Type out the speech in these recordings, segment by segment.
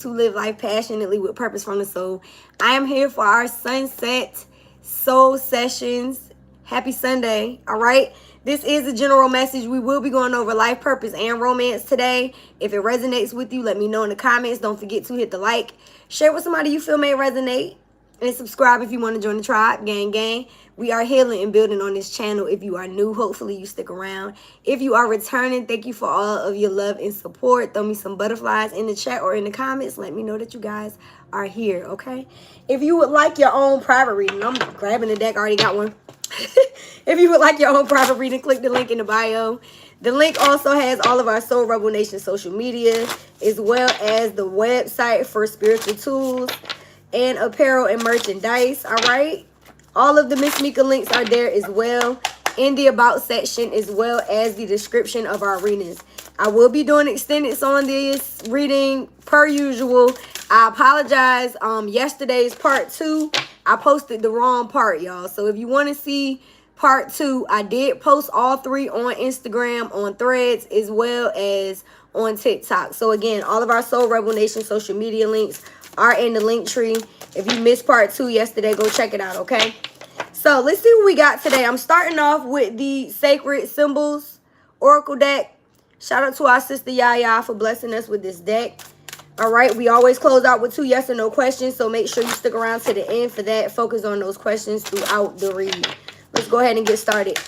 to live life passionately with purpose from the soul. I am here for our sunset soul sessions. Happy Sunday. All right. This is a general message. We will be going over life purpose and romance today. If it resonates with you, let me know in the comments. Don't forget to hit the like, share with somebody you feel may resonate, and subscribe if you want to join the tribe. Gang, gang. We are healing and building on this channel. If you are new, hopefully you stick around. If you are returning, thank you for all of your love and support. Throw me some butterflies in the chat or in the comments. Let me know that you guys are here, okay? If you would like your own private reading, I'm grabbing the deck. I already got one. If you would like your own private reading, click the link in the bio. The link also has all of our Soul Rebel Nation social media, as well as the website for spiritual tools and apparel and merchandise. All right, all of the Miss Mika links are there as well in the about section, as well as the description of our readings. I will be doing extendeds on this reading per usual. I apologize. Yesterday's part 2, I posted the wrong part, y'all. So if you want to see part 2, I did post all 3 on Instagram, on Threads, as well as on TikTok. So again, all of our Soul Rebel Nation social media links are in the link tree. If you missed part 2 yesterday, go check it out, okay? So let's see what we got today. I'm starting off with the Sacred Symbols Oracle deck. Shout out to our sister Yaya for blessing us with this deck. All right, we always close out with 2 yes or no questions, so make sure you stick around to the end for that. Focus on those questions throughout the read. Let's go ahead and get started.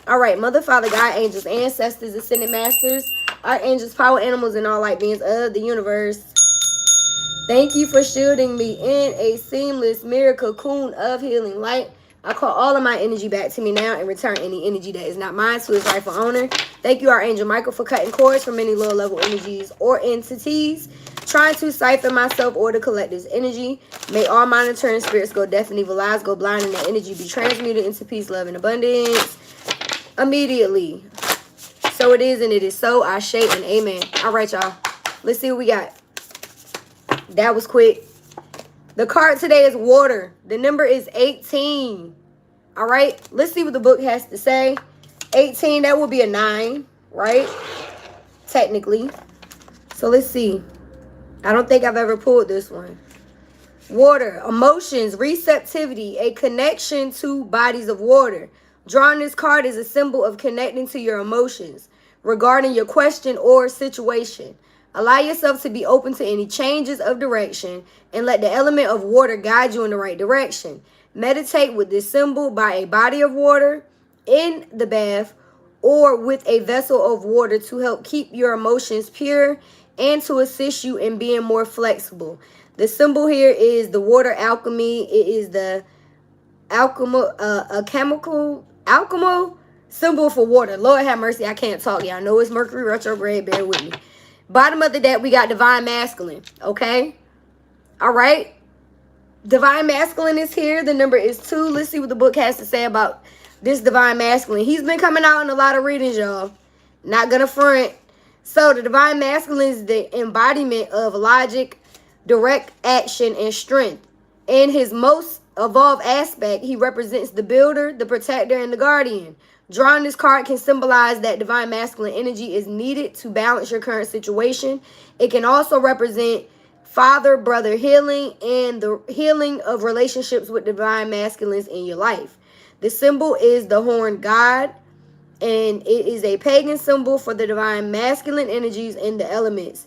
All right, Mother, Father, God, angels, ancestors, ascended masters, archangels, power animals, and all light beings of the universe, thank you for shielding me in a seamless mirror cocoon of healing light. I call all of my energy back to me now and return any energy that is not mine to its rightful owner. Thank you, Archangel Michael, for cutting cords from any low-level energies or entities trying to siphon myself or the collective's energy. May all monitoring spirits go deaf and evil eyes, go blind, and the energy be transmuted into peace, love, and abundance immediately. So it is, and it is so. Ashe and amen. All right, y'all. Let's see what we got. That was quick. The card today is water. The number is 18. All right. Let's see what the book has to say. 18, that would be a 9, right? Technically. So let's see. I don't think I've ever pulled this one. Water, emotions, receptivity, a connection to bodies of water. Drawing this card is a symbol of connecting to your emotions regarding your question or situation. Allow yourself to be open to any changes of direction and let the element of water guide you in the right direction. Meditate with this symbol by a body of water, in the bath, or with a vessel of water to help keep your emotions pure and to assist you in being more flexible. The symbol here is the water alchemy. It is the alchemical symbol for water. Lord have mercy, I can't talk. Y'all know it's Mercury retrograde. Bear with me. Bottom of the deck, we got Divine Masculine. Okay? All right? Divine Masculine is here. The number is 2. Let's see what the book has to say about this Divine Masculine. He's been coming out in a lot of readings, y'all. Not gonna front. So the Divine Masculine is the embodiment of logic, direct action, and strength. In his most evolved aspect, he represents the builder, the protector, and the guardian. Drawing this card can symbolize that Divine Masculine energy is needed to balance your current situation. It can also represent father-brother healing and the healing of relationships with Divine Masculines in your life. The symbol is the horned god, and it is a pagan symbol for the Divine Masculine energies and the elements.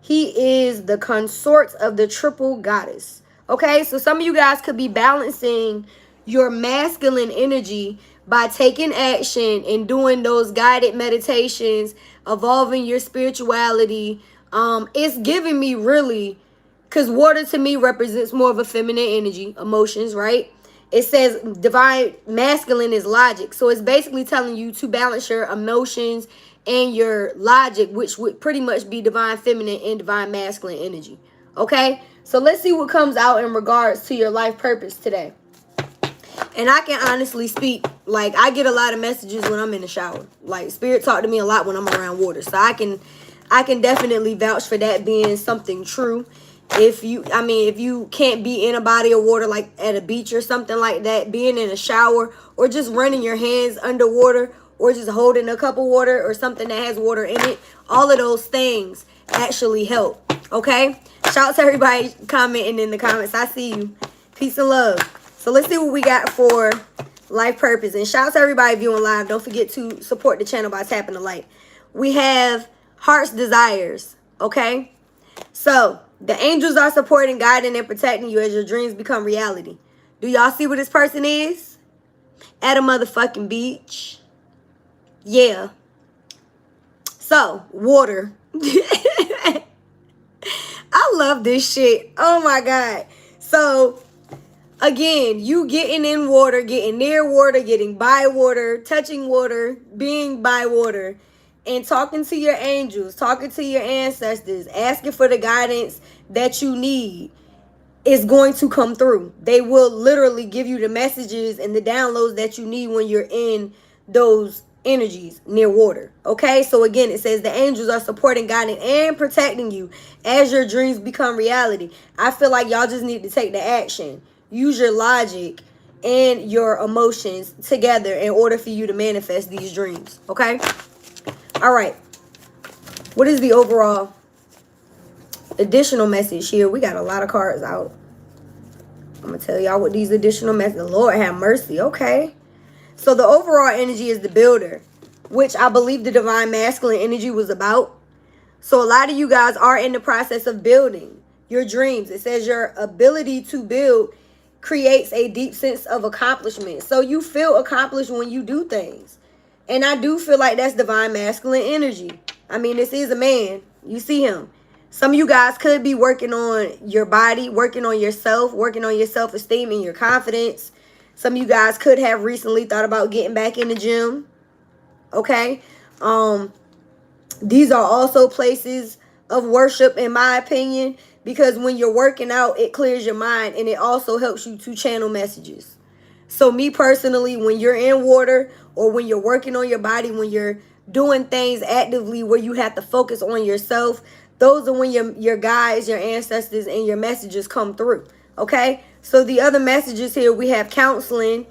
He is the consort of the triple goddess. Okay, so some of you guys could be balancing your masculine energy by taking action and doing those guided meditations, evolving your spirituality. It's giving me really, because water to me represents more of a feminine energy, emotions, right? It says Divine Masculine is logic. So it's basically telling you to balance your emotions and your logic, which would pretty much be Divine Feminine and Divine Masculine energy. Okay? So let's see what comes out in regards to your life purpose today. And I can honestly speak, like, I get a lot of messages when I'm in the shower. Like, Spirit talk to me a lot when I'm around water. So I can definitely vouch for that being something true. If you can't be in a body of water, like at a beach or something like that, being in a shower or just running your hands underwater or just holding a cup of water or something that has water in it, all of those things actually help. Okay? Shout out to everybody commenting in the comments. I see you. Peace and love. So let's see what we got for life purpose. And shout out to everybody viewing live. Don't forget to support the channel by tapping the like. We have heart's desires. Okay? So the angels are supporting, guiding, and protecting you as your dreams become reality. Do y'all see what this person is? At a motherfucking beach. Yeah. So, water. I love this shit. Oh my God. So, again, you getting in water, getting near water, getting by water, touching water, being by water, and talking to your angels, talking to your ancestors, asking for the guidance that you need is going to come through. They will literally give you the messages and the downloads that you need when you're in those energies near water. Okay, so again, it says the angels are supporting, guiding, and protecting you as your dreams become reality. I feel like y'all just need to take the action. Use your logic and your emotions together in order for you to manifest these dreams. Okay, all right, what is the overall additional message here? We got a lot of cards out. I'm gonna tell y'all what these additional messages. Lord have mercy. Okay, so the overall energy is the builder, which I believe the divine masculine energy was about. So a lot of you guys are in the process of building your dreams. It says your ability to build creates a deep sense of accomplishment. So you feel accomplished when you do things. And I do feel like that's divine masculine energy. I mean, this is a man. You see him. Some of you guys could be working on your body, working on yourself, working on your self-esteem and your confidence. Some of you guys could have recently thought about getting back in the gym. Okay. These are also places of worship, in my opinion, because when you're working out, it clears your mind and it also helps you to channel messages. So me personally, when you're in water or when you're working on your body, when you're doing things actively where you have to focus on yourself, those are when your guides, your ancestors, and your messages come through. Okay? So the other messages here, we have counseling,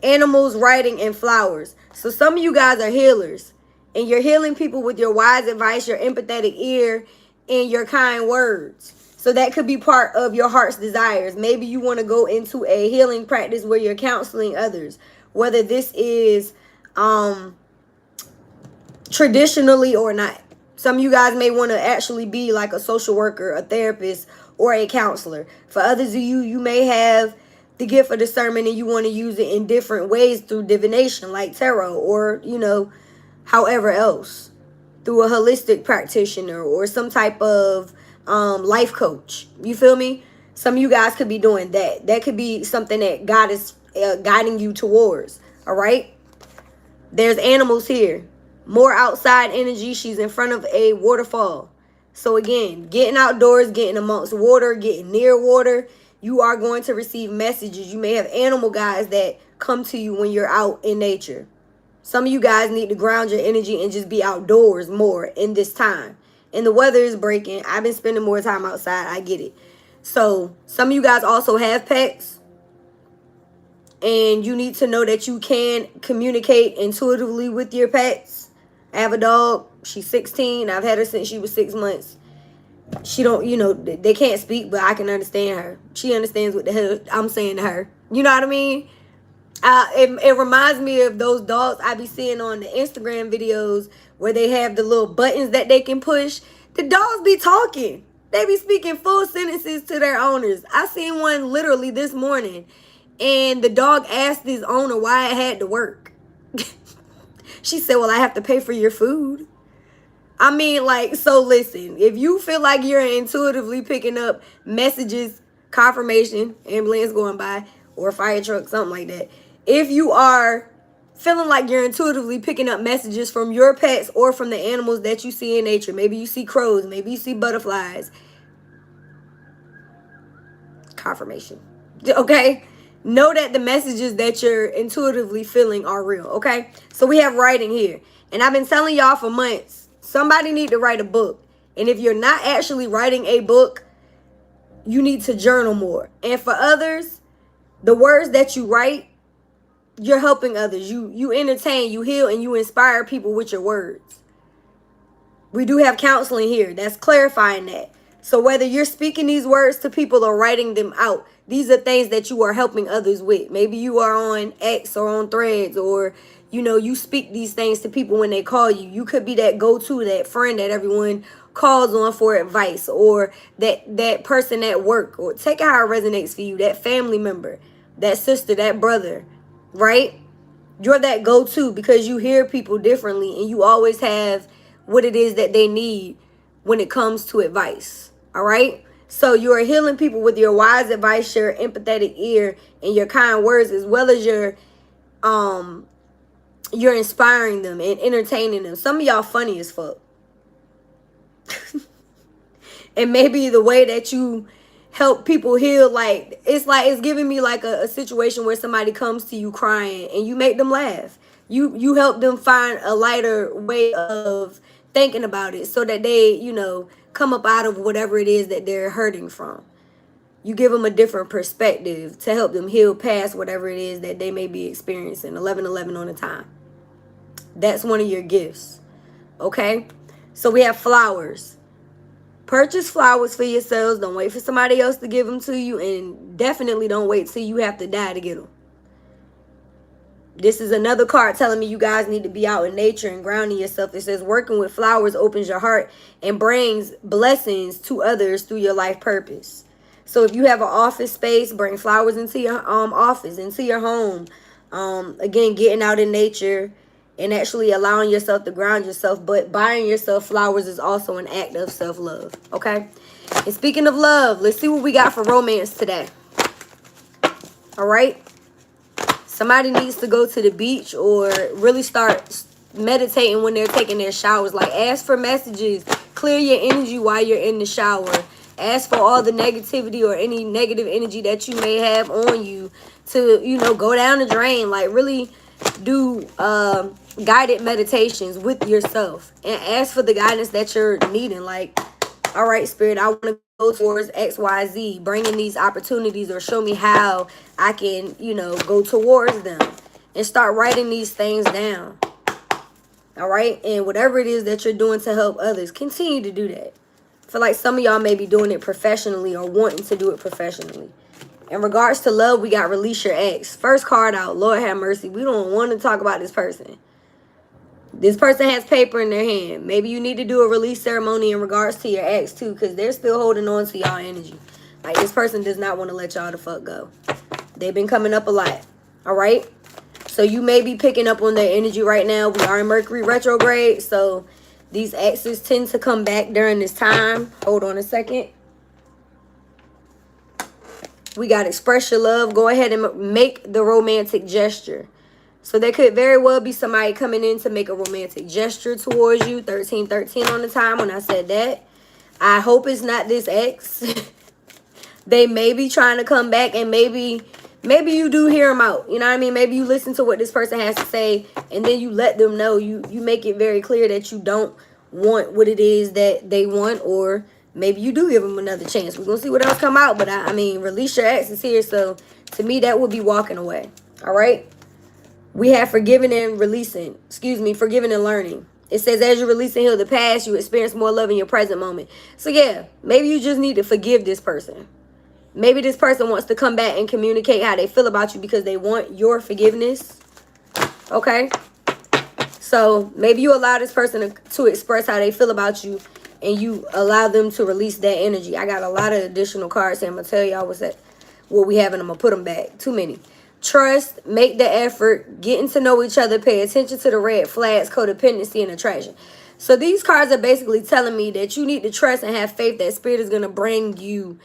animals, writing, and flowers. So some of you guys are healers, and you're healing people with your wise advice, your empathetic ear, and your kind words. So that could be part of your heart's desires. Maybe you want to go into a healing practice where you're counseling others, whether this is traditionally or not. Some of you guys may want to actually be like a social worker, a therapist, or a counselor. For others of you, you may have the gift of discernment and you want to use it in different ways through divination, like tarot, or, you know, however else, through a holistic practitioner or some type of life coach. You feel me? Some of you guys could be doing that. That could be something that God is guiding you towards. All right. There's animals here. More outside energy. She's in front of a waterfall. So again, getting outdoors, getting amongst water, getting near water, you are going to receive messages. You may have animal guides that come to you when you're out in nature. Some of you guys need to ground your energy and just be outdoors more in this time. And the weather is breaking. I've been spending more time outside. I get it. So some of you guys also have pets. And you need to know that you can communicate intuitively with your pets. I have a dog. She's 16. I've had her since she was 6 months. She don't, you know, they can't speak, but I can understand her. She understands what the hell I'm saying to her. You know what I mean? It reminds me of those dogs I be seeing on the Instagram videos where they have the little buttons that they can push. The dogs be talking. They be speaking full sentences to their owners. I seen one literally this morning, and the dog asked his owner why it had to work. She said, well, I have to pay for your food. I mean, like, so listen, if you feel like you're intuitively picking up messages, confirmation, ambulance going by, or fire truck, something like that. If you are feeling like you're intuitively picking up messages from your pets or from the animals that you see in nature, maybe you see crows, maybe you see butterflies, confirmation. Okay? Know that the messages that you're intuitively feeling are real. Okay? So we have writing here. And I've been telling y'all for months, somebody need to write a book. And if you're not actually writing a book, you need to journal more. And for others, the words that you write, you're helping others. You entertain, you heal, and you inspire people with your words. We do have counseling here. That's clarifying that. So whether you're speaking these words to people or writing them out, these are things that you are helping others with. Maybe you are on X or on Threads, or, you know, you speak these things to people when they call you. You could be that go-to, that friend that everyone calls on for advice, or that person at work, or take it how it resonates for you, that family member, that sister, that brother, right? You're that go-to because you hear people differently and you always have what it is that they need when it comes to advice. All right. So you are healing people with your wise advice, your empathetic ear, and your kind words, as well as you're inspiring them and entertaining them. Some of y'all funny as fuck. And maybe the way that you help people heal, like it's giving me like a situation where somebody comes to you crying and you make them laugh. You help them find a lighter way of thinking about it so that they, you know, come up out of whatever it is that they're hurting from. You give them a different perspective to help them heal past whatever it is that they may be experiencing. 11:11 on the time. That's one of your gifts. Okay? So we have flowers. Purchase flowers for yourselves. Don't wait for somebody else to give them to you. And definitely don't wait till you have to die to get them. This is another card telling me you guys need to be out in nature and grounding yourself. It says working with flowers opens your heart and brings blessings to others through your life purpose. So if you have an office space, bring flowers into your office, into your home. Again, getting out in nature and actually allowing yourself to ground yourself. But buying yourself flowers is also an act of self-love. Okay? And speaking of love, let's see what we got for romance today. All right? Somebody needs to go to the beach or really start meditating when they're taking their showers. Like, ask for messages. Clear your energy while you're in the shower. Ask for all the negativity or any negative energy that you may have on you to, you know, go down the drain. Like, really do guided meditations with yourself. And ask for the guidance that you're needing. Like, all right, Spirit, I want to go towards XYZ, bring in these opportunities or show me how I can, you know, go towards them. And start writing these things down. All right? And whatever it is that you're doing to help others, continue to do that. I feel like some of y'all may be doing it professionally or wanting to do it professionally. In regards to love, we got release your ex. First card out, Lord have mercy. We don't want to talk about this person. This person has paper in their hand. Maybe you need to do a release ceremony in regards to your ex too, because they're still holding on to y'all energy. Like, this person does not want to let y'all the fuck go. They've been coming up a lot. All right? So you may be picking up on their energy right now. We are in Mercury retrograde, so these exes tend to come back during this time. Hold on a second. We got express your love. Go ahead and make the romantic gesture. So there could very well be somebody coming in to make a romantic gesture towards you. 13:13 on the time when I said that. I hope it's not this ex. They may be trying to come back, and maybe you do hear them out. You know what I mean? Maybe you listen to what this person has to say, and then you let them know. You make it very clear that you don't want what it is that they want, or maybe you do give them another chance. We're going to see what else come out. But, I mean, release your ex is here. So, to me, that would be walking away. All right? We have forgiving and releasing. Excuse me, forgiving and learning. It says, as you release and heal the past, you experience more love in your present moment. So, yeah, maybe you just need to forgive this person. Maybe this person wants to come back and communicate how they feel about you because they want your forgiveness. Okay? So, maybe you allow this person to express how they feel about you, and you allow them to release that energy. I got a lot of additional cards here. I'm going to tell y'all what we have, and I'm going to put them back. Too many. Trust, make the effort, getting to know each other, pay attention to the red flags, codependency, and attraction. So these cards are basically telling me that you need to trust and have faith that Spirit is going to bring you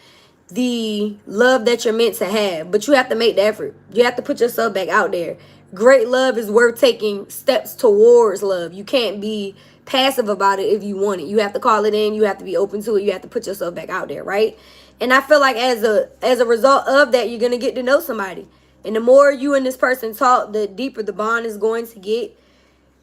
the love that you're meant to have. But you have to make the effort. You have to put yourself back out there. Great love is worth taking steps towards love. You can't be passive about it if you want it. You have to call it in. You have to be open to it. You have to put yourself back out there, right? And I feel like as a result of that, you're going to get to know somebody. And the more you and this person talk, the deeper the bond is going to get.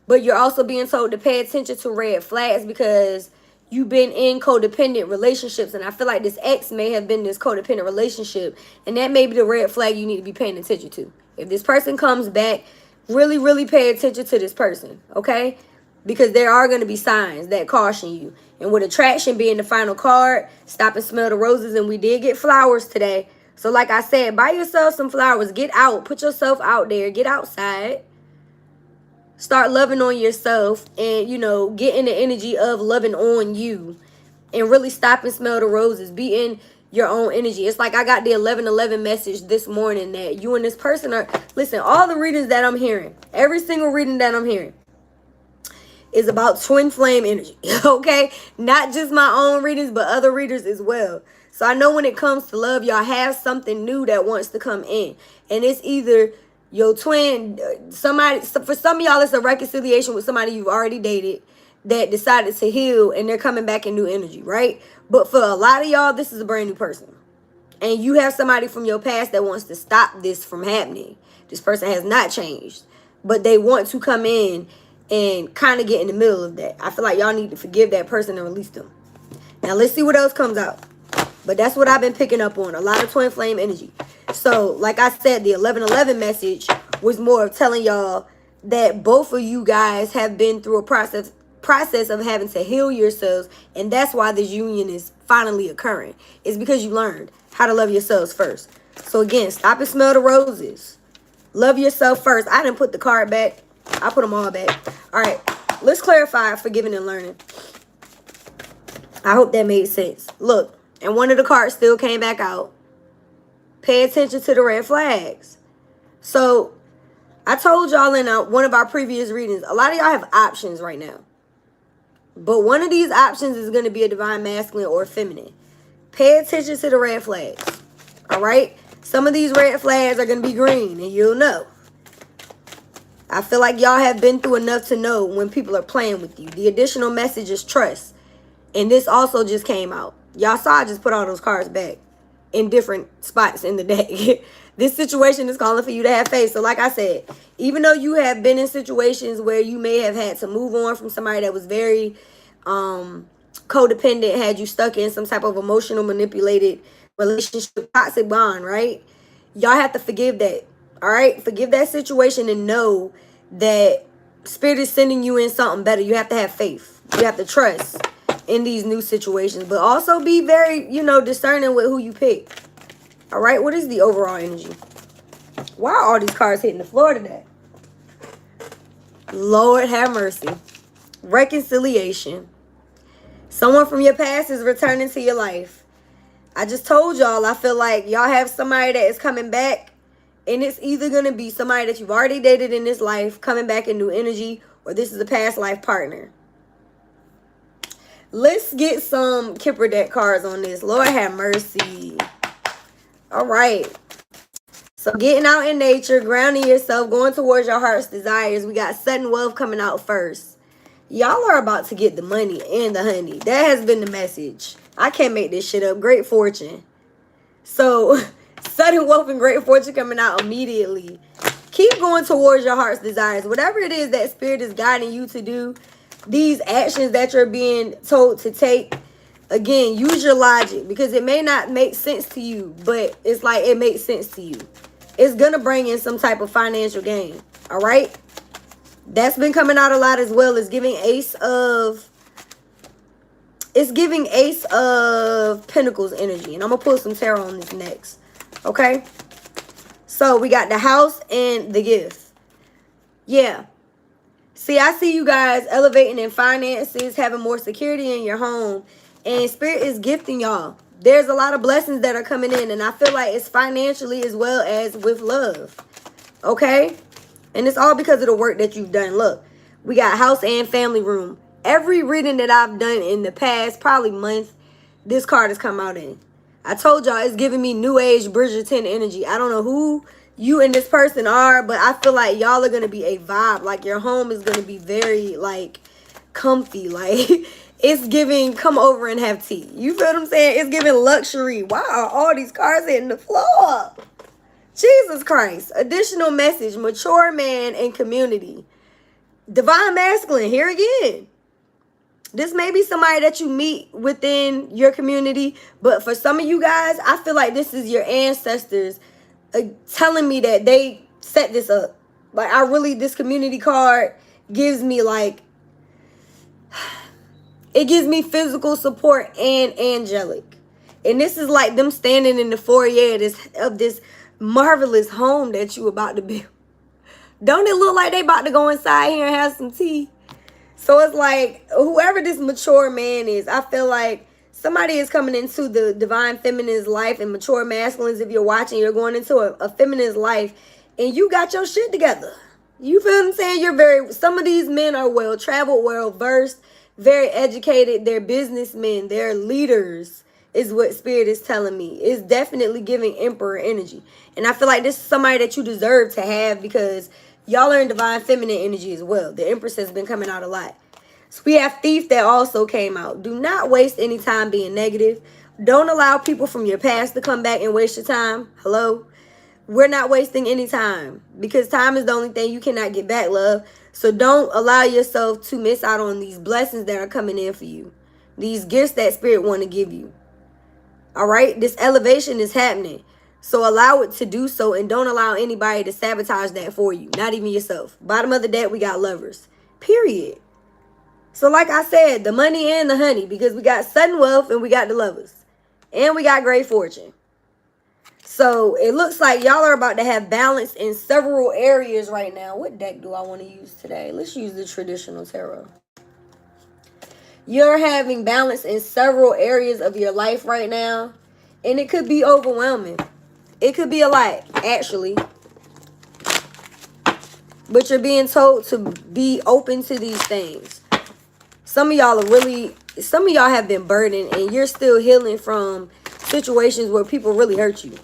But you're also being told to pay attention to red flags because you've been in codependent relationships. And I feel like this ex may have been this codependent relationship. And that may be the red flag you need to be paying attention to. If this person comes back, really, really pay attention to this person, okay? because there are going to be signs that caution you. And with attraction being the final card, stop and smell the roses. And we did get flowers today. So like I said, buy yourself some flowers. Get out. Put yourself out there. Get outside. Start loving on yourself and, you know, get in the energy of loving on you. And really stop and smell the roses. Be in your own energy. It's like I got the 11:11 message this morning that you and this person are... Listen, all the readings that I'm hearing, every single reading that I'm hearing, is about twin flame energy, okay? Not just my own readings, but other readers as well. So I know when it comes to love, y'all have something new that wants to come in. And it's either your twin, somebody, for some of y'all, it's a reconciliation with somebody you've already dated that decided to heal and they're coming back in new energy, right? But for a lot of y'all, this is a brand new person. And you have somebody from your past that wants to stop this from happening. This person has not changed, but they want to come in and kind of get in the middle of that. I feel like y'all need to forgive that person and release them. Now, let's see what else comes out. But that's what I've been picking up on. A lot of twin flame energy. So, like I said, the 11:11 message was more of telling y'all that both of you guys have been through a process of having to heal yourselves. And that's why this union is finally occurring. It's because you learned how to love yourselves first. So, again, stop and smell the roses. Love yourself first. I didn't put the card back. I put them all back. All right, let's clarify forgiving and learning. I hope that made sense. Look, and one of the cards still came back out. Pay attention to the red flags. So I told y'all in one of our previous readings, a lot of y'all have options right now. But one of these options is going to be a divine masculine or feminine. Pay attention to the red flags. All right? Some of these red flags are going to be green, and you'll know. I feel like y'all have been through enough to know when people are playing with you. The additional message is trust. And this also just came out. Y'all saw I just put all those cards back in different spots in the deck. This situation is calling for you to have faith. So like I said, even though you have been in situations where you may have had to move on from somebody that was very codependent, had you stuck in some type of emotional manipulated relationship, toxic bond, right? Y'all have to forgive that. All right, forgive that situation and know that Spirit is sending you in something better. You have to have faith. You have to trust in these new situations, but also be very, you know, discerning with who you pick. All right, what is the overall energy? Why are all these cards hitting the floor today? Lord have mercy. Reconciliation. Someone from your past is returning to your life. I just told y'all, I feel like y'all have somebody that is coming back. And it's either going to be somebody that you've already dated in this life, coming back in new energy, or this is a past life partner. Let's get some Kipper deck cards on this. Lord have mercy. All right. So getting out in nature, grounding yourself, going towards your heart's desires. We got sudden wealth coming out first. Y'all are about to get the money and the honey. That has been the message. I can't make this shit up. Great fortune. So... sudden wealth and great fortune coming out immediately. Keep going towards your heart's desires. Whatever it is that Spirit is guiding you to do, these actions that you're being told to take, again, use your logic because it may not make sense to you, but it's like it makes sense to you. It's going to bring in some type of financial gain. All right? That's been coming out a lot as well. It's giving Ace of Pentacles energy. And I'm going to pull some tarot on this next. Okay, so we got the house and the gift. Yeah. See, I see you guys elevating in finances, having more security in your home. And Spirit is gifting y'all. There's a lot of blessings that are coming in. And I feel like it's financially as well as with love. Okay? And it's all because of the work that you've done. Look, we got house and family room. Every reading that I've done in the past, probably month, this card has come out in. I told y'all it's giving me new age Bridgerton energy. I don't know who you and this person are, but I feel like y'all are going to be a vibe. Like your home is going to be very like comfy. Like it's giving come over and have tea. You feel what I'm saying? It's giving luxury. Why are all these cards hitting the floor? Jesus Christ. Additional message. Mature man and community. Divine masculine. Here again. This may be somebody that you meet within your community. But for some of you guys, I feel like this is your ancestors telling me that they set this up. Like, this community card gives me, like, It gives me physical support and angelic. And this is like them standing in the foyer of this marvelous home that you about to build. Don't it look like they about to go inside here and have some tea? So it's like, whoever this mature man is, I feel like somebody is coming into the divine feminine's life, and mature masculines, if you're watching, you're going into a feminine's life and you got your shit together. You feel what I'm saying? Some of these men are well-traveled, well-versed, very educated. They're businessmen. They're leaders, is what Spirit is telling me. It's definitely giving Emperor energy. And I feel like this is somebody that you deserve to have, because y'all are in divine feminine energy as well. The Empress has been coming out a lot. So we have Thief that also came out. Do not waste any time being negative. Don't allow people from your past to come back and waste your time. Hello? We're not wasting any time, because time is the only thing you cannot get back, love. So don't allow yourself to miss out on these blessings that are coming in for you. These gifts that Spirit want to give you. All right? This elevation is happening. So allow it to do so, and don't allow anybody to sabotage that for you. Not even yourself. Bottom of the deck, we got Lovers. Period. So like I said, the money and the honey, because we got sudden wealth and we got the Lovers. And we got great fortune. So it looks like y'all are about to have balance in several areas right now. What deck do I want to use today? Let's use the traditional tarot. You're having balance in several areas of your life right now. And it could be overwhelming. It could be a lot, actually. But you're being told to be open to these things. Some of y'all have been burdened, and you're still healing from situations where people really hurt you.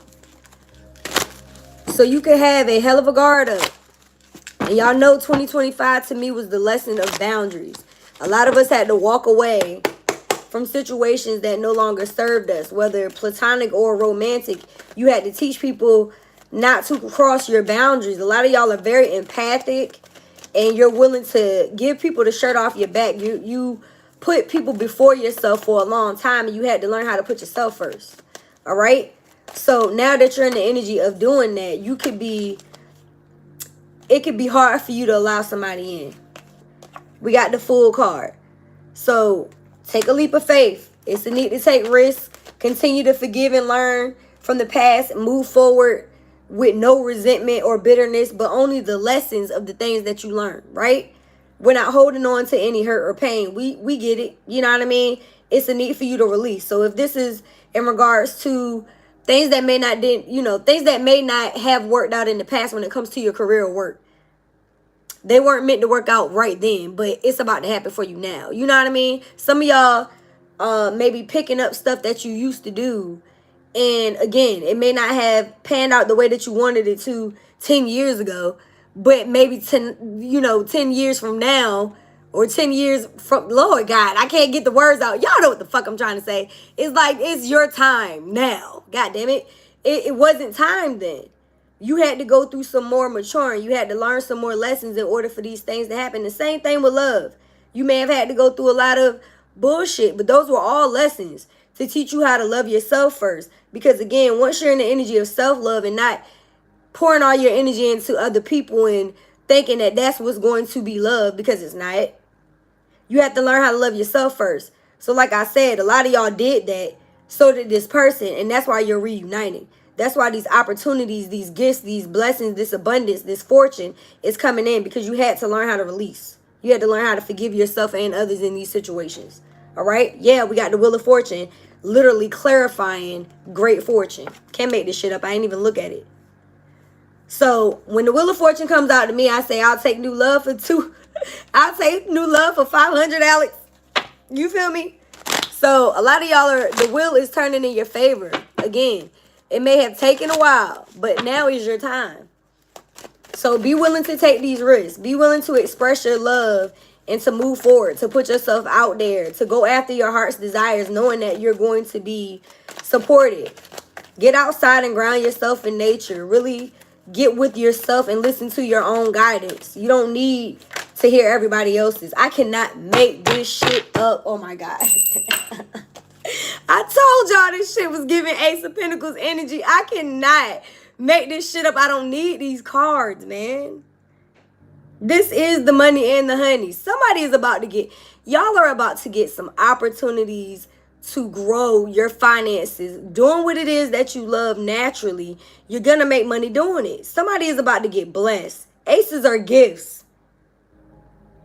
So you could have a hell of a guard up. And y'all know 2025 to me was the lesson of boundaries. A lot of us had to walk away from situations that no longer served us, whether platonic or romantic. You had to teach people not to cross your boundaries. A lot of y'all are very empathic, and you're willing to give people the shirt off your back. You put people before yourself for a long time, and you had to learn how to put yourself first. All right? So now that you're in the energy of doing that, it could be hard for you to allow somebody in. We got the Fool card. So take a leap of faith. It's a need to take risks. Continue to forgive and learn from the past. Move forward with no resentment or bitterness, but only the lessons of the things that you learn, right? We're not holding on to any hurt or pain. We get it. You know what I mean? It's a need for you to release. So if this is in regards to things that may not things that may not have worked out in the past when it comes to your career or work. They weren't meant to work out right then, but it's about to happen for you now. You know what I mean? Some of y'all may be picking up stuff that you used to do. And again, it may not have panned out the way that you wanted it to 10 years ago. But maybe 10 years from now, or 10 years from, Lord God, I can't get the words out. Y'all know what the fuck I'm trying to say. It's like, it's your time now. God damn it. It wasn't time then. You had to go through some more maturing. You had to learn some more lessons in order for these things to happen. The same thing with love. You may have had to go through a lot of bullshit, but those were all lessons to teach you how to love yourself first. Because again, once you're in the energy of self-love and not pouring all your energy into other people and thinking that that's what's going to be love, because it's not. You have to learn how to love yourself first. So like I said, a lot of y'all did that. So did this person. And that's why you're reuniting. That's why these opportunities, these gifts, these blessings, this abundance, this fortune is coming in, because you had to learn how to release. You had to learn how to forgive yourself and others in these situations. All right? Yeah, we got the Wheel of Fortune literally clarifying great fortune. Can't make this shit up. I ain't even look at it. So when the Wheel of Fortune comes out to me, I say, I'll take new love for I'll take new love for 500, Alex. You feel me? So a lot of y'all the wheel is turning in your favor. Again, it may have taken a while, but now is your time. So be willing to take these risks. Be willing to express your love and to move forward, to put yourself out there, to go after your heart's desires, knowing that you're going to be supported. Get outside and ground yourself in nature. Really get with yourself and listen to your own guidance. You don't need to hear everybody else's. I cannot make this shit up. Oh my God. I told y'all this shit was giving Ace of Pentacles energy. I cannot make this shit up. I don't need these cards, man. This is the money and the honey. Somebody is about to get, y'all are about to get some opportunities to grow your finances, doing what it is that you love naturally. You're going to make money doing it. Somebody is about to get blessed. Aces are gifts.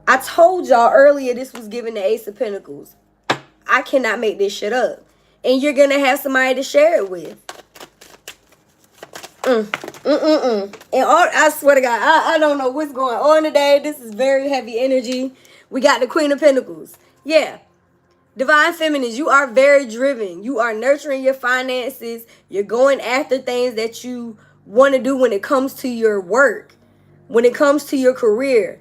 I told y'all earlier this was given the Ace of Pentacles. I cannot make this shit up. And you're going to have somebody to share it with. And I swear to God, I don't know what's going on today. This is very heavy energy. We got the Queen of Pentacles. Yeah. Divine Feminines, you are very driven. You are nurturing your finances. You're going after things that you want to do when it comes to your work, when it comes to your career.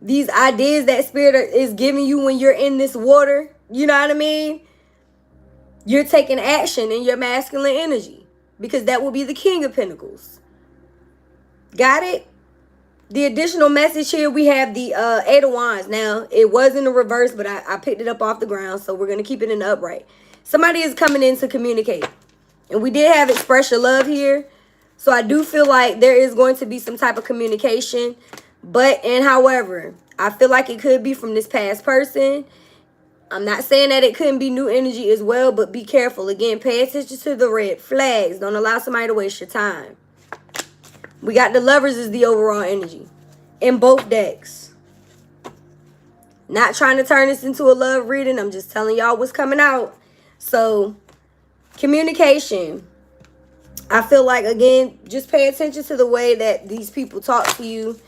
These ideas that Spirit is giving you when you're in this water, you know what I mean? You're taking action in your masculine energy, because that will be the King of Pentacles. Got it? The additional message here, we have the Eight of Wands. Now, it was in the reverse, but I picked it up off the ground, so we're going to keep it in the upright. Somebody is coming in to communicate. And we did have express your love here. So I do feel like there is going to be some type of communication. However, I feel like it could be from this past person. I'm not saying that it couldn't be new energy as well, but be careful. Again, pay attention to the red flags. Don't allow somebody to waste your time. We got the Lovers as the overall energy in both decks. Not trying to turn this into a love reading. I'm just telling y'all what's coming out. So, communication. I feel like, again, just pay attention to the way that these people talk to you.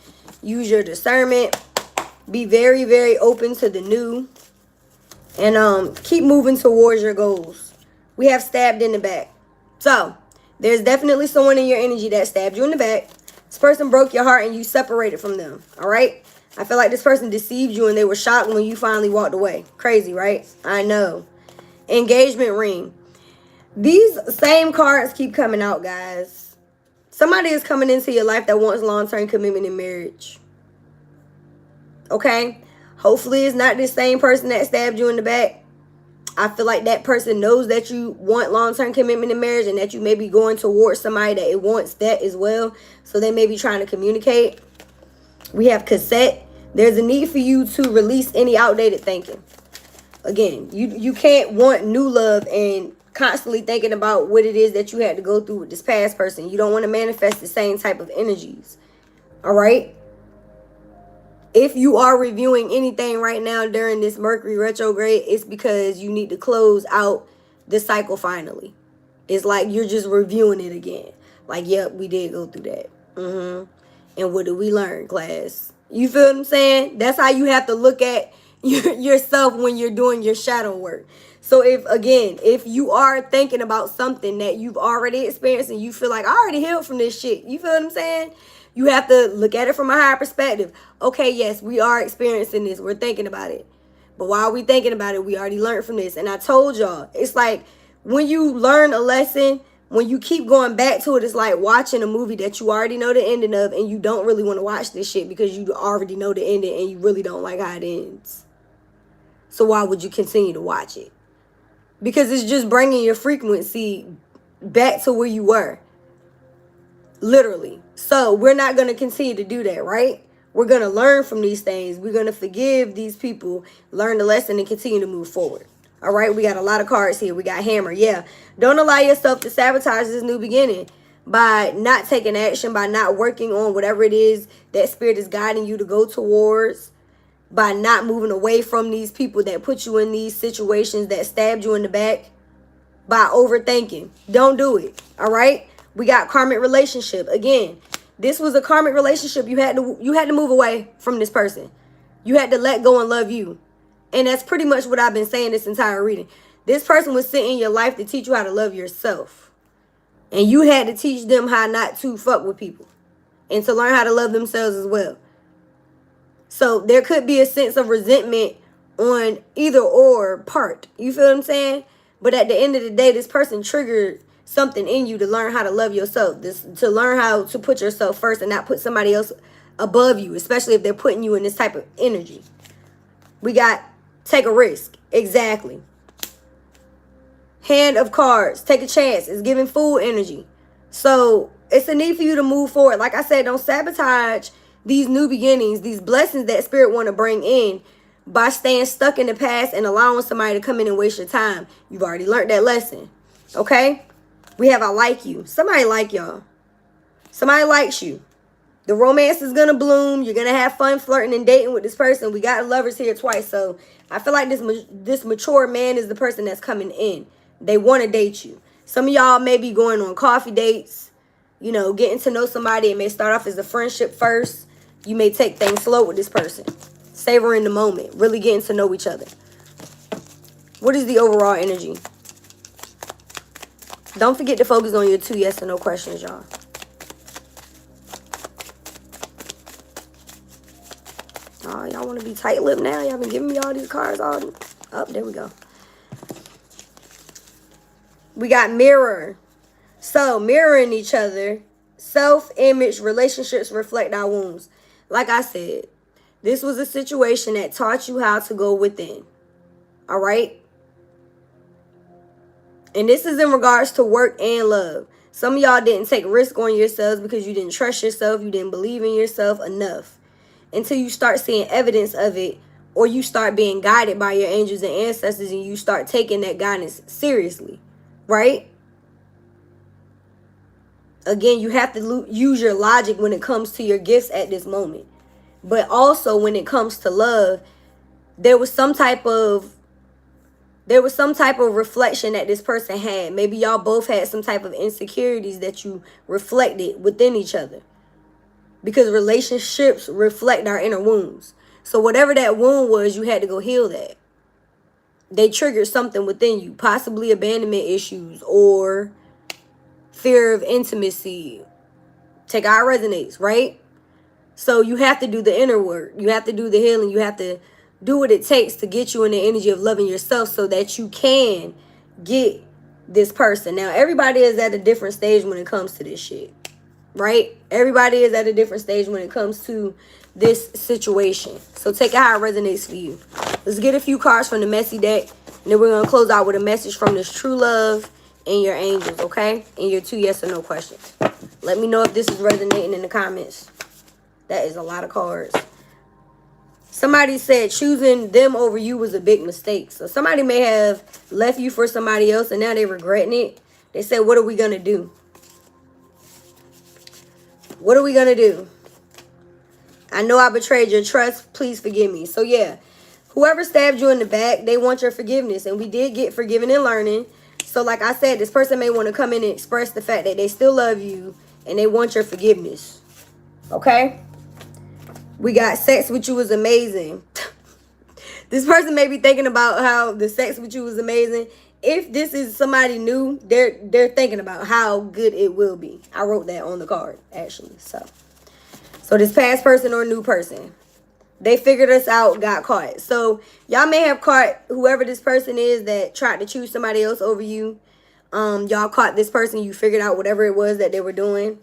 Use your discernment. Be very, very open to the new. And keep moving towards your goals. We have stabbed in the back. So, there's definitely someone in your energy that stabbed you in the back. This person broke your heart and you separated from them. All right? I feel like this person deceived you and they were shocked when you finally walked away. Crazy, right? I know. Engagement ring. These same cards keep coming out, guys. Somebody is coming into your life that wants long-term commitment in marriage. Okay? Hopefully it's not this same person that stabbed you in the back. I feel like that person knows that you want long-term commitment in marriage and that you may be going towards somebody that it wants that as well. So they may be trying to communicate. We have cassette. There's a need for you to release any outdated thinking. Again, you can't want new love and constantly thinking about what it is that you had to go through with this past person. You don't want to manifest the same type of energies. All right? If you are reviewing anything right now during this Mercury retrograde, it's because you need to close out the cycle finally. It's like you're just reviewing it again. Like, yep, we did go through that. And what did we learn, class? You feel what I'm saying? That's how you have to look at yourself when you're doing your shadow work. So if you are thinking about something that you've already experienced and you feel like, I already healed from this shit. You feel what I'm saying? You have to look at it from a higher perspective. Okay, yes, we are experiencing this. We're thinking about it. But while we thinking about it, we already learned from this. And I told y'all, it's like when you learn a lesson, when you keep going back to it, it's like watching a movie that you already know the ending of and you don't really want to watch this shit because you already know the ending and you really don't like how it ends. So why would you continue to watch it? Because it's just bringing your frequency back to where you were. Literally. So we're not going to continue to do that, right? We're going to learn from these things. We're going to forgive these people, learn the lesson, and continue to move forward. All right, we got a lot of cards here. We got Hammer. Yeah, don't allow yourself to sabotage this new beginning by not taking action, by not working on whatever it is that Spirit is guiding you to go towards, by not moving away from these people that put you in these situations that stabbed you in the back, by overthinking. Don't do it. All right. We got karmic relationship. Again, this was a karmic relationship. You had to move away from this person. You had to let go and love you. And that's pretty much what I've been saying this entire reading. This person was sent in your life to teach you how to love yourself. And you had to teach them how not to fuck with people. And to learn how to love themselves as well. So there could be a sense of resentment on either or part. You feel what I'm saying? But at the end of the day, this person triggered something in you to learn how to love yourself. To learn how to put yourself first and not put somebody else above you. Especially if they're putting you in this type of energy. We got take a risk. Exactly. Hand of cards. Take a chance. It's giving full energy. So it's a need for you to move forward. Like I said, don't sabotage these new beginnings, these blessings that spirit want to bring in by staying stuck in the past and allowing somebody to come in and waste your time. You've already learned that lesson. Okay? We have I like you. Somebody like y'all. Somebody likes you. The romance is going to bloom. You're going to have fun flirting and dating with this person. We got lovers here twice. So I feel like this mature man is the person that's coming in. They want to date you. Some of y'all may be going on coffee dates. You know, getting to know somebody. It may start off as a friendship first. You may take things slow with this person. Savoring the moment. Really getting to know each other. What is the overall energy? Don't forget to focus on your 2 yes or no questions, y'all. Oh, y'all want to be tight-lipped now? Y'all been giving me all these cards all... Oh, there we go. We got mirror. So, mirroring each other. Self-image relationships reflect our wounds. Like I said, this was a situation that taught you how to go within. All right? And this is in regards to work and love. Some of y'all didn't take risk on yourselves because you didn't trust yourself. You didn't believe in yourself enough. Until you start seeing evidence of it, or you start being guided by your angels and ancestors, and you start taking that guidance seriously, right? Again, you have to use your logic when it comes to your gifts at this moment. But also when it comes to love, there was some type of reflection that this person had. Maybe y'all both had some type of insecurities that you reflected within each other. Because relationships reflect our inner wounds. So whatever that wound was, you had to go heal that. They triggered something within you. Possibly abandonment issues or fear of intimacy. Take out resonates, right? So you have to do the inner work. You have to do the healing. You have to do what it takes to get you in the energy of loving yourself so that you can get this person. Now, everybody is at a different stage when it comes to this shit. Right? Everybody is at a different stage when it comes to this situation. So take it how it resonates for you. Let's get a few cards from the messy deck. And then we're going to close out with a message from this true love and your angels, okay? And your 2 yes or no questions. Let me know if this is resonating in the comments. That is a lot of cards. Somebody said choosing them over you was a big mistake. So somebody may have left you for somebody else and now they're regretting it. They said, what are we going to do? What are we going to do? I know I betrayed your trust. Please forgive me. So, yeah. Whoever stabbed you in the back, they want your forgiveness. And we did get forgiven and learning. So, like I said, this person may want to come in and express the fact that they still love you. And they want your forgiveness. Okay? We got sex with you was amazing. This person may be thinking about how the sex with you was amazing. If this is somebody new, they're thinking about how good it will be. I wrote that on the card, actually. So this past person or new person, they figured us out, got caught. So y'all may have caught whoever this person is that tried to choose somebody else over you. Y'all caught this person. You figured out whatever it was that they were doing.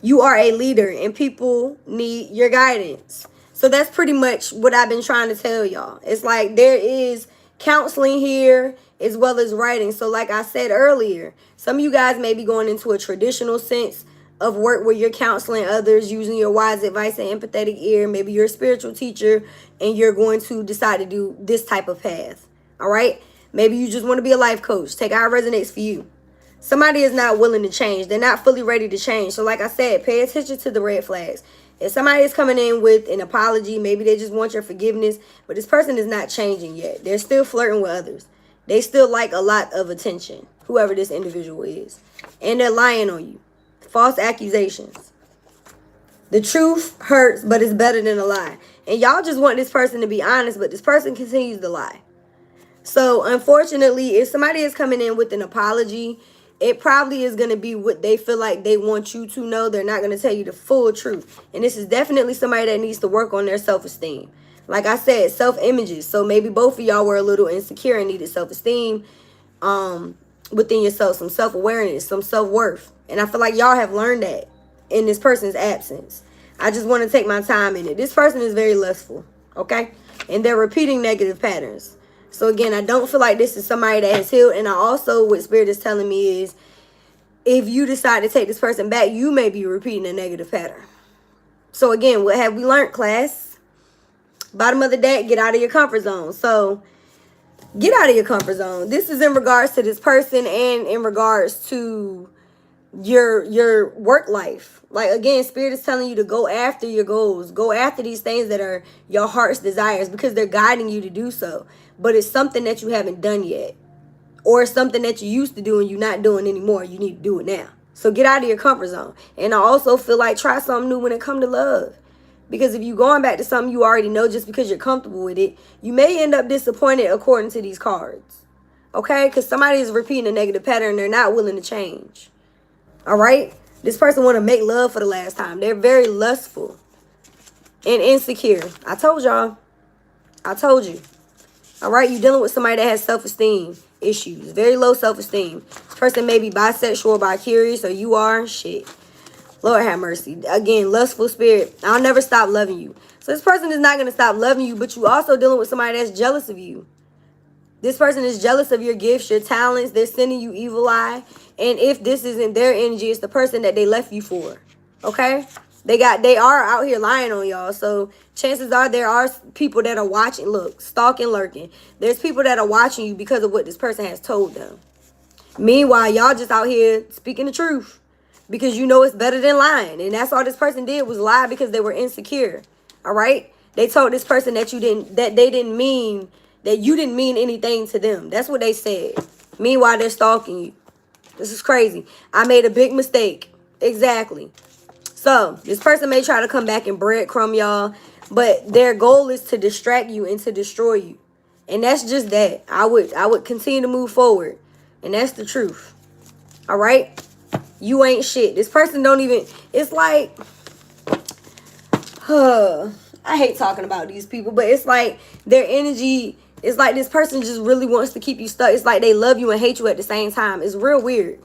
You are a leader and people need your guidance. So that's pretty much what I've been trying to tell y'all. It's like there is counseling here as well as writing. So like I said earlier, some of you guys may be going into a traditional sense of work where you're counseling others using your wise advice and empathetic ear. Maybe you're a spiritual teacher and you're going to decide to do this type of path. All right? Maybe you just want to be a life coach. Take how it resonates for you. Somebody is not willing to change. They're not fully ready to change. So like I said, pay attention to the red flags. If somebody is coming in with an apology, maybe they just want your forgiveness, but this person is not changing yet. They're still flirting with others. They still like a lot of attention, whoever this individual is. And they're lying on you. False accusations. The truth hurts, but it's better than a lie. And y'all just want this person to be honest, but this person continues to lie. So unfortunately, if somebody is coming in with an apology, it probably is going to be what they feel like they want you to know. They're not going to tell you the full truth. And this is definitely somebody that needs to work on their self-esteem. Like I said, self-images. So maybe both of y'all were a little insecure and needed self-esteem within yourself. Some self-awareness, some self-worth. And I feel like y'all have learned that in this person's absence. I just want to take my time in it. This person is very lustful, okay? And they're repeating negative patterns. So again, I don't feel like this is somebody that has healed. And I also, what Spirit is telling me is, if you decide to take this person back, you may be repeating a negative pattern. So again, what have we learned, class? Bottom of the deck, get out of your comfort zone. So get out of your comfort zone. This is in regards to this person and in regards to your work life. Like, again, Spirit is telling you to go after your goals. Go after these things that are your heart's desires, because they're guiding you to do so. But it's something that you haven't done yet, or it's something that you used to do and you're not doing anymore. You need to do it now. So get out of your comfort zone. And I also feel like try something new when it comes to love. Because if you're going back to something you already know just because you're comfortable with it, you may end up disappointed according to these cards. Okay? Because somebody is repeating a negative pattern. They're not willing to change. All right? This person want to make love for the last time. They're very lustful and insecure. I told y'all. I told you. All right? You're dealing with somebody that has self-esteem issues. Very low self-esteem. This person may be bisexual or bi-curious, or you are. Shit. Lord have mercy. Again, lustful spirit. I'll never stop loving you. So this person is not going to stop loving you, but you also dealing with somebody that's jealous of you. This person is jealous of your gifts, your talents. They're sending you evil eye. And if this isn't their energy, it's the person that they left you for. Okay? They are out here lying on y'all. So chances are there are people that are watching. Look, stalking, lurking. There's people that are watching you because of what this person has told them. Meanwhile, y'all just out here speaking the truth. Because you know it's better than lying. And that's all this person did was lie because they were insecure. All right? They told this person that you didn't mean anything to them. That's what they said. Meanwhile, they're stalking you. This is crazy. I made a big mistake. Exactly. So this person may try to come back and breadcrumb y'all, but their goal is to distract you and to destroy you. And that's just that. I would continue to move forward. And that's the truth. All right? You ain't shit. This person don't even, it's like, I hate talking about these people, but it's like their energy, it's like this person just really wants to keep you stuck. It's like they love you and hate you at the same time. It's real weird.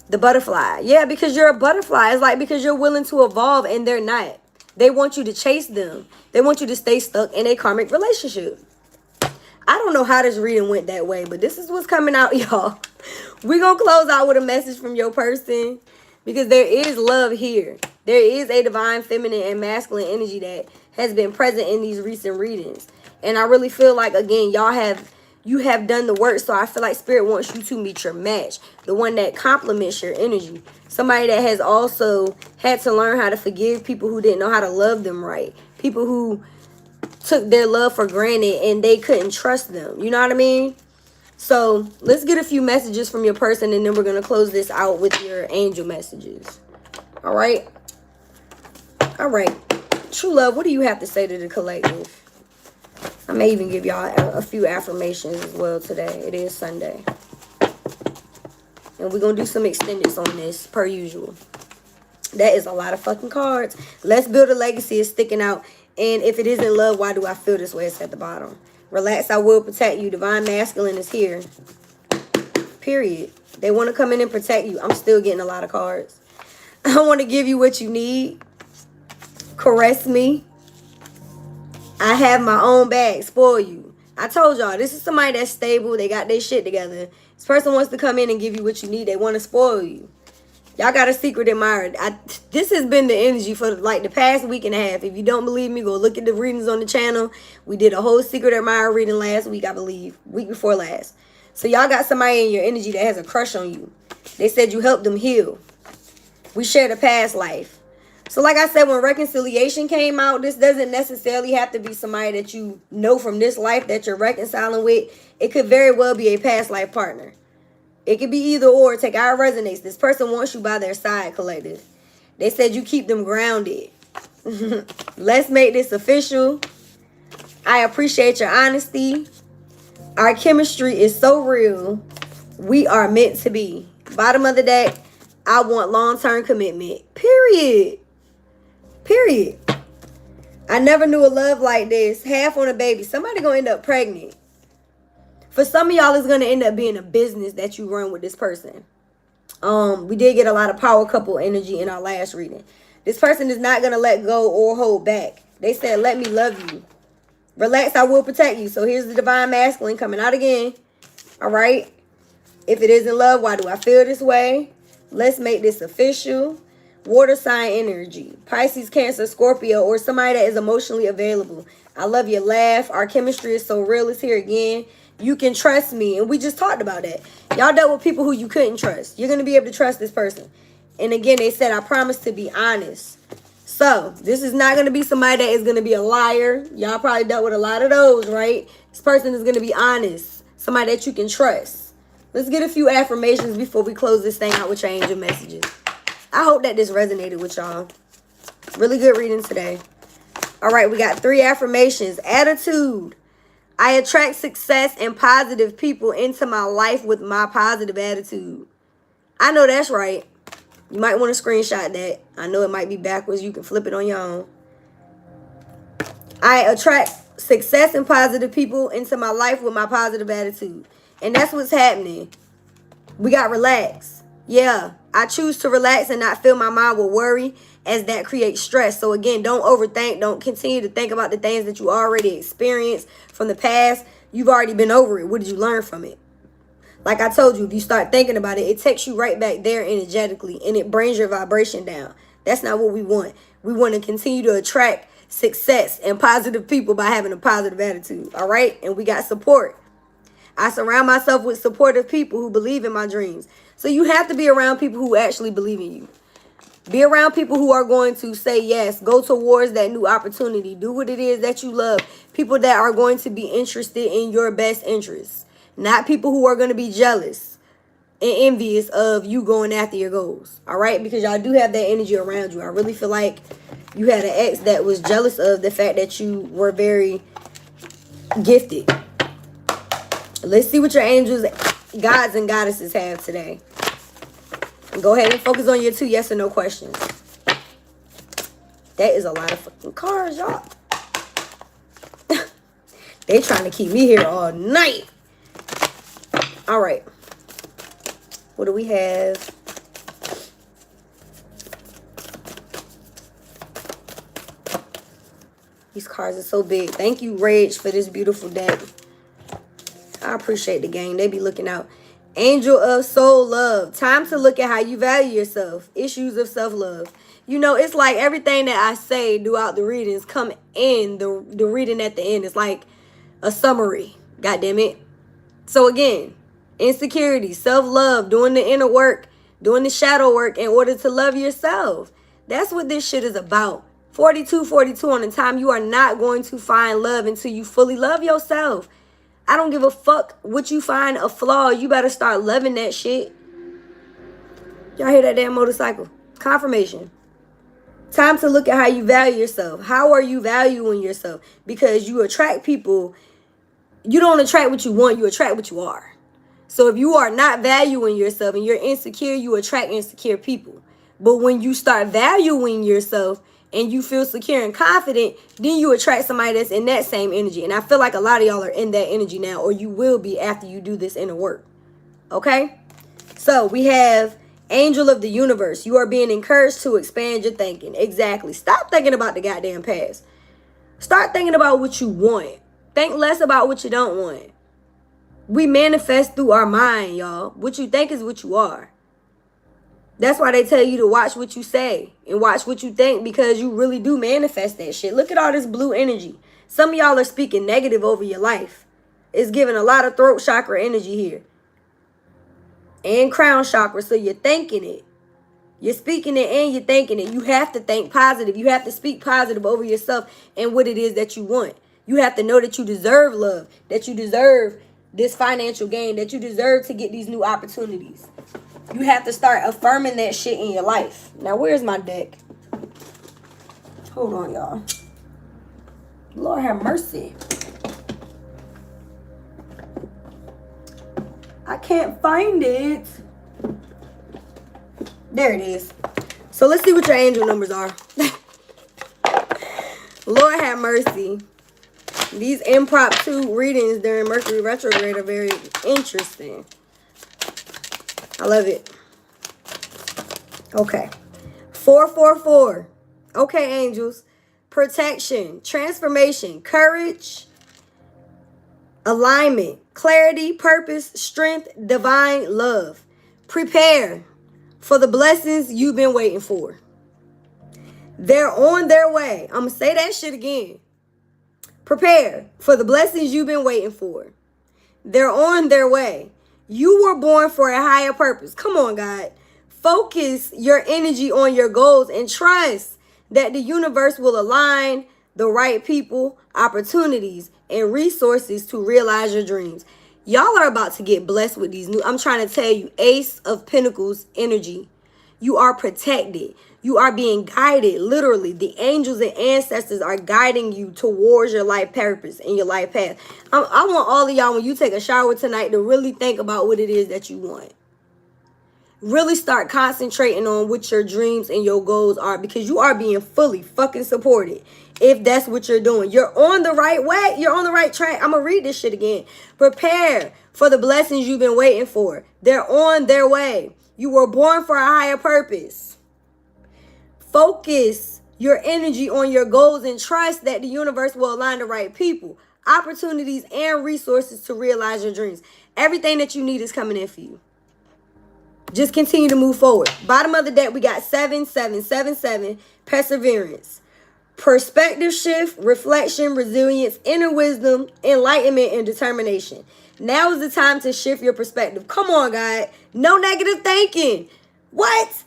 The butterfly. Yeah, because you're a butterfly. It's like because you're willing to evolve and they're not. They want you to chase them. They want you to stay stuck in a karmic relationship. I don't know how this reading went that way, but this is what's coming out, y'all. We're going to close out with a message from your person because there is love here. There is a divine feminine and masculine energy that has been present in these recent readings. And I really feel like, again, you have done the work. So I feel like Spirit wants you to meet your match. The one that complements your energy. Somebody that has also had to learn how to forgive people who didn't know how to love them right. People who took their love for granted and they couldn't trust them. You know what I mean? So let's get a few messages from your person, and then we're going to close this out with your angel messages. All right? All right. True love, what do you have to say to the collective? I may even give y'all a few affirmations as well today. It is Sunday. And we're going to do some extendeds on this, per usual. That is a lot of fucking cards. Let's Build a Legacy is sticking out. And if it isn't love, why do I feel this way? It's at the bottom. Relax, I will protect you. Divine Masculine is here. Period. They want to come in and protect you. I'm still getting a lot of cards. I want to give you what you need. Caress me. I have my own bag. Spoil you. I told y'all, this is somebody that's stable. They got their shit together. This person wants to come in and give you what you need. They want to spoil you. Y'all got a secret admirer. This has been the energy for like the past week and a half. If you don't believe me, go look at the readings on the channel. We did a whole secret admirer reading last week, I believe. Week before last. So y'all got somebody in your energy that has a crush on you. They said you helped them heal. We shared a past life. So like I said, when reconciliation came out, this doesn't necessarily have to be somebody that you know from this life that you're reconciling with. It could very well be a past life partner. It could be either or. Take how it resonates. This person wants you by their side, collective. They said you keep them grounded. Let's make this official. I appreciate your honesty. Our chemistry is so real. We are meant to be. Bottom of the deck, I want long-term commitment. Period. Period. I never knew a love like this. Half on a baby. Somebody gonna end up pregnant. For some of y'all, it's going to end up being a business that you run with this person. We did get a lot of power couple energy in our last reading. This person is not going to let go or hold back. They said, let me love you. Relax, I will protect you. So here's the Divine Masculine coming out again. All right. If it isn't love, why do I feel this way? Let's make this official. Water sign energy. Pisces, Cancer, Scorpio, or somebody that is emotionally available. I love your laugh. Our chemistry is so real. It's here again. You can trust me. And we just talked about that. Y'all dealt with people who you couldn't trust. You're going to be able to trust this person. And again, they said, I promise to be honest. So, this is not going to be somebody that is going to be a liar. Y'all probably dealt with a lot of those, right? This person is going to be honest. Somebody that you can trust. Let's get a few affirmations before we close this thing out with your angel messages. I hope that this resonated with y'all. Really good reading today. All right, we got 3 affirmations. Attitude. I attract success and positive people into my life with my positive attitude. I know that's right. You might want to screenshot that. I know it might be backwards. You can flip it on your own. I attract success and positive people into my life with my positive attitude. And that's what's happening. We got relax. Yeah, I choose to relax and not fill my mind with worry, as that creates stress. So again, don't overthink. Don't continue to think about the things that you already experienced from the past. You've already been over it. What did you learn from it? Like I told you, if you start thinking about it, it takes you right back there energetically, and it brings your vibration down. That's not what we want. We want to continue to attract success and positive people by having a positive attitude. All right? And we got support. I surround myself with supportive people who believe in my dreams. So you have to be around people who actually believe in you. Be around people who are going to say yes. Go towards that new opportunity. Do what it is that you love. People that are going to be interested in your best interests. Not people who are going to be jealous and envious of you going after your goals. All right? Because y'all do have that energy around you. I really feel like you had an ex that was jealous of the fact that you were very gifted. Let's see what your angels, gods, and goddesses have today. Go ahead and focus on your 2 yes or no questions. That is a lot of fucking cards, y'all. They trying to keep me here all night. All right. What do we have? These cards are so big. Thank you, Rage, for this beautiful deck. I appreciate the gang. They be looking out. Angel of soul love. Time to look at how you value yourself. Issues of self-love. You know, it's like everything that I say throughout the readings come in the reading at the end. It's like a summary. God damn it. So again, insecurity, self-love, doing the inner work, doing the shadow work in order to love yourself. That's what this shit is about. 42 on the time. You are not going to find love until you fully love yourself. I don't give a fuck what you find a flaw. You better start loving that shit. Y'all hear that damn motorcycle? Confirmation. Time to look at how you value yourself. How are you valuing yourself? Because you attract people. You don't attract what you want. You attract what you are. So if you are not valuing yourself and you're insecure, you attract insecure people. But when you start valuing yourself and you feel secure and confident, then you attract somebody that's in that same energy. And I feel like a lot of y'all are in that energy now, or you will be after you do this inner work. Okay? So we have Angel of the Universe. You are being encouraged to expand your thinking. Exactly. Stop thinking about the goddamn past. Start thinking about what you want. Think less about what you don't want. We manifest through our mind, y'all. What you think is what you are. That's why they tell you to watch what you say and watch what you think, because you really do manifest that shit. Look at all this blue energy. Some of y'all are speaking negative over your life. It's giving a lot of throat chakra energy here. And crown chakra, so you're thinking it. You're speaking it and you're thinking it. You have to think positive. You have to speak positive over yourself and what it is that you want. You have to know that you deserve love, that you deserve this financial gain, that you deserve to get these new opportunities. You have to start affirming that shit in your life. Now, where's my deck? Hold on, y'all. Lord have mercy. I can't find it. There it is. So let's see what your angel numbers are. Lord have mercy. These impromptu readings during Mercury retrograde are very interesting. I love it. Okay. 444. Okay, angels. Protection, transformation, courage, alignment, clarity, purpose, strength, divine love. Prepare for the blessings you've been waiting for. They're on their way. I'm going to say that shit again. Prepare for the blessings you've been waiting for. They're on their way. You were born for a higher purpose. Come on, God. Focus your energy on your goals and trust that the universe will align the right people, opportunities, and resources to realize your dreams. Y'all are about to get blessed with these new, I'm trying to tell you, Ace of Pentacles energy. You are protected. You are being guided. Literally, the angels and ancestors are guiding you towards your life purpose and your life path. I want all of y'all, when you take a shower tonight, to really think about what it is that you want. Really start concentrating on what your dreams and your goals are, because you are being fully fucking supported if that's what you're doing. You're on the right way. You're on the right track. I'm going to read this shit again. Prepare for the blessings you've been waiting for. They're on their way. You were born for a higher purpose. Focus your energy on your goals and trust that the universe will align the right people, opportunities, and resources to realize your dreams. Everything that you need is coming in for you. Just continue to move forward. Bottom of the deck, we got 7, 7, 7, 7, perseverance, perspective shift, reflection, resilience, inner wisdom, enlightenment, and determination. Now is the time to shift your perspective. Come on, God. No negative thinking. What?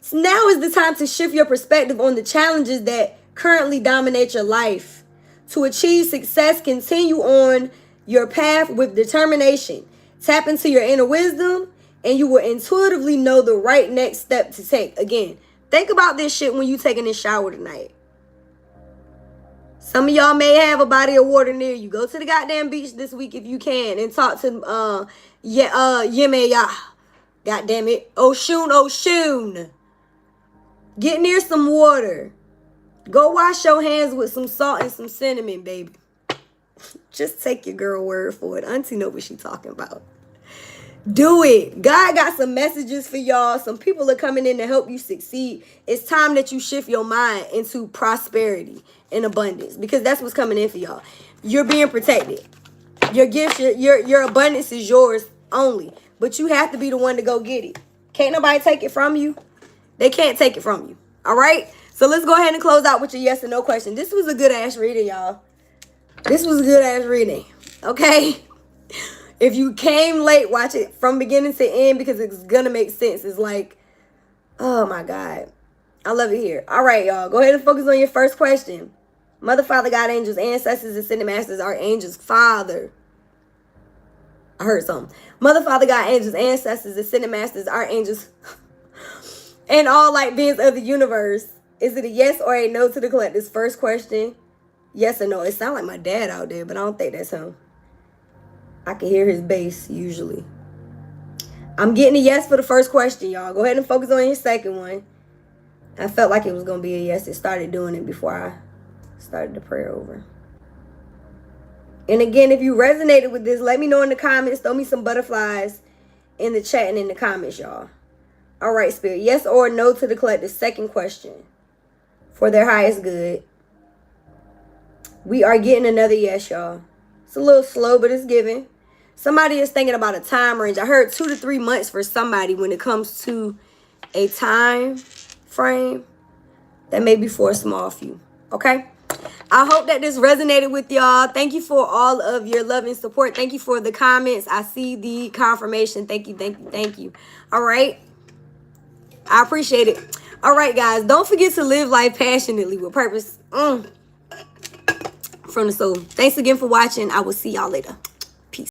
So now is the time to shift your perspective on the challenges that currently dominate your life. To achieve success, continue on your path with determination. Tap into your inner wisdom, and you will intuitively know the right next step to take. Again, think about this shit when you taking this shower tonight. Some of y'all may have a body of water near you. Go to the goddamn beach this week if you can and talk to 𝔻𝕠𝕒𝕗𝕗𝕚. God damn it. 𝔻𝑢𝑛𝓈ℯ𝓉. Get near some water. Go wash your hands with some salt and some cinnamon, baby. Just take your girl word for it. Auntie know what she talking about. Do it. God got some messages for y'all. Some people are coming in to help you succeed. It's time that you shift your mind into prosperity and abundance, because that's what's coming in for y'all. You're being protected. Your gifts, your abundance is yours only, but you have to be the one to go get it. Can't nobody take it from you. They can't take it from you. All right? So let's go ahead and close out with your yes or no question. This was a good ass reading, y'all. This was a good ass reading. Okay? If you came late, watch it from beginning to end, because it's going to make sense. It's like, oh my God. I love it here. All right, y'all. Go ahead and focus on your first question. Mother, Father, God, angels, ancestors, ascended masters, archangels, Father. I heard something. Mother, Father, God, angels, ancestors, ascended masters, archangels, and all light beings of the universe. Is it a yes or a no to the collective's first question? Yes or no? It sounds like my dad out there, but I don't think that's him. I can hear his bass usually. I'm getting a yes for the first question, y'all. Go ahead and focus on your second one. I felt like it was going to be a yes. It started doing it before I started the prayer over. And again, if you resonated with this, let me know in the comments. Throw me some butterflies in the chat and in the comments, y'all. All right, Spirit. Yes or no to the collective's second question. For their highest good. We are getting another yes, y'all. It's a little slow, but it's giving. Somebody is thinking about a time range. I heard 2 to 3 months for somebody when it comes to a time frame. That may be for a small few. Okay? I hope that this resonated with y'all. Thank you for all of your love and support. Thank you for the comments. I see the confirmation. Thank you, thank you, thank you. All right? I appreciate it. All right, guys. Don't forget to live life passionately with purpose. From the soul. Thanks again for watching. I will see y'all later.